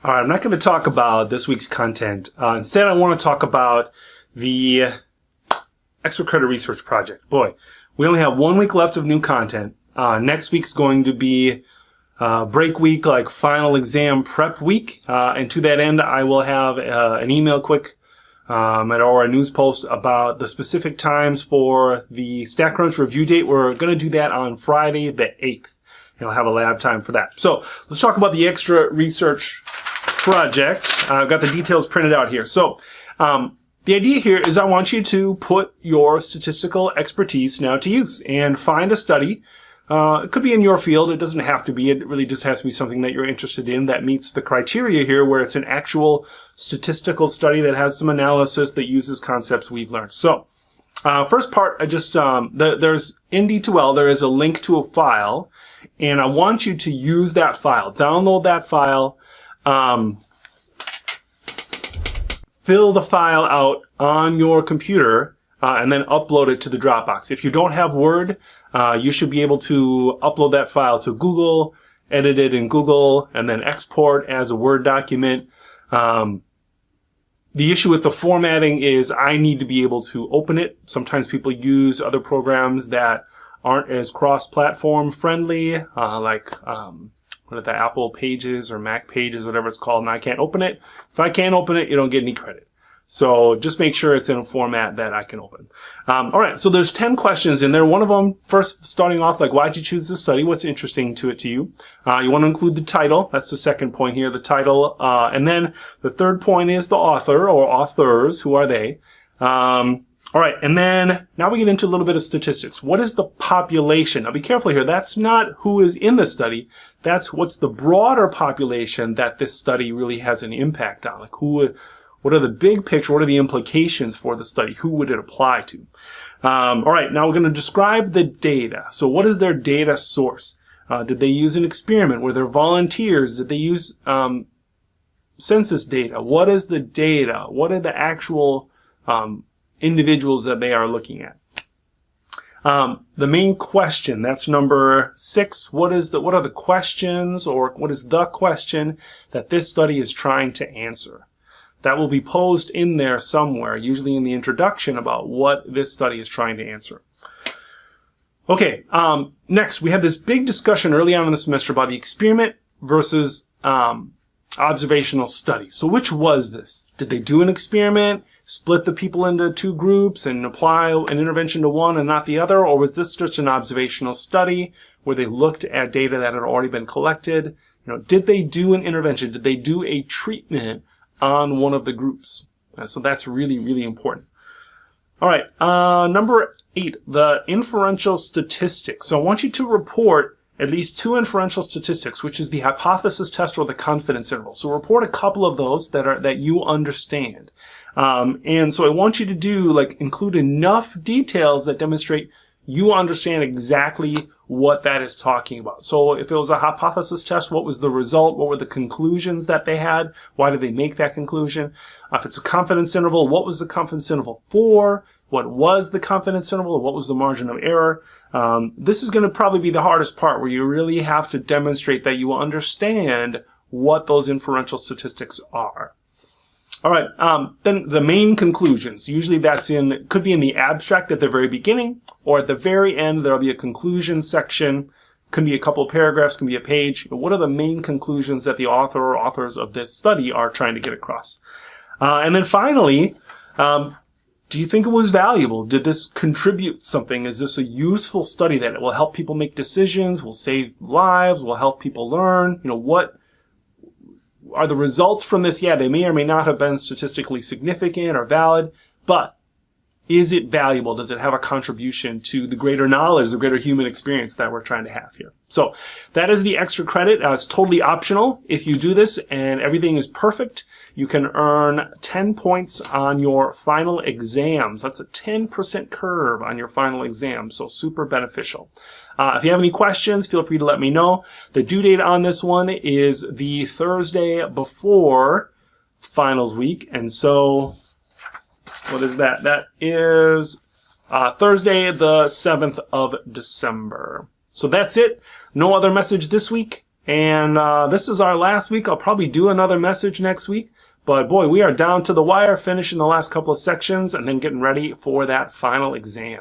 All right, I'm not going to talk about this week's content. Instead, I want to talk about the extra credit research project. Boy, we only have 1 week left of new content. Next week's going to be break week, like final exam prep week. And to that end, I will have an email quick or a news post about the specific times for the StatCrunch review date. We're going to do that on Friday the 8th. And I'll have a lab time for that. So let's talk about the extra research project. I've got the details printed out here. So the idea here is I want you to put your statistical expertise now to use and find a study. It could be in your field. It doesn't have to be. It really just has to be something that you're interested in that meets the criteria here, where it's an actual statistical study that has some analysis that uses concepts we've learned. So first part, there's in D2L, there is a link to a file, and I want you to use that file. Download that file. Fill the file out on your computer and then upload it to the Dropbox. If you don't have Word, you should be able to upload that file to Google, edit it in Google, and then export as a Word document. The issue with the formatting is I need to be able to open it. Sometimes people use other programs that aren't as cross-platform friendly, what are the Apple Pages or Mac Pages, whatever it's called, and I can't open it. If I can't open it, you don't get any credit. So just make sure it's in a format that I can open. All right, so there's 10 questions in there. One of them, first starting off, like, why'd you choose this study? What's interesting to it to you? You want to include the title. That's the second point here, the title. And then the third point is the author or authors. Who are they? All right, and then now we get into a little bit of statistics. What is the population? Now be careful here. That's not who is in the study. That's what's the broader population that this study really has an impact on. Like what are the big picture? What are the implications for the study? Who would it apply to? All right, now we're going to describe the data. So what is their data source? Did they use an experiment? Were there volunteers? Did they use census data? What is the data? What are the actual individuals that they are looking at? The main question, that's number 6. What are the questions, or what is the question that this study is trying to answer? That will be posed in there somewhere, usually in the introduction, about what this study is trying to answer. Okay, next we have this big discussion early on in the semester about the experiment versus observational study. So which was this? Did they do an experiment, split the people into 2 groups and apply an intervention to one and not the other? Or was this just an observational study where they looked at data that had already been collected? Did they do an intervention? Did they do a treatment on one of the groups? So that's really, really important. All right, number 8, the inferential statistics. So I want you to report at least 2 inferential statistics, which is the hypothesis test or the confidence interval. So report a couple of those that you understand. And so I want you to include enough details that demonstrate you understand exactly what that is talking about. So if it was a hypothesis test, what was the result? What were the conclusions that they had? Why did they make that conclusion? If it's a confidence interval, what was the confidence interval for? What was the confidence interval? What was the margin of error? This is going to probably be the hardest part, where you really have to demonstrate that you understand what those inferential statistics are. All right, then the main conclusions. Usually could be in the abstract at the very beginning, or at the very end there'll be a conclusion section. Could be a couple of paragraphs, can be a page. What are the main conclusions that the author or authors of this study are trying to get across? And then finally, do you think it was valuable? Did this contribute something? Is this a useful study that will help people make decisions, will save lives, will help people learn? What are the results from this? Yeah, they may or may not have been statistically significant or valid, but is it valuable? Does it have a contribution to the greater knowledge, the greater human experience that we're trying to have here? So that is the extra credit. It's totally optional. If you do this and everything is perfect, you can earn 10 points on your final exams. That's a 10% curve on your final exam, so super beneficial. If you have any questions, feel free to let me know. The due date on this one is the Thursday before finals week, and so what is that? That is Thursday, the 7th of December. So that's it. No other message this week. And this is our last week. I'll probably do another message next week. But boy, we are down to the wire, finishing the last couple of sections and then getting ready for that final exam.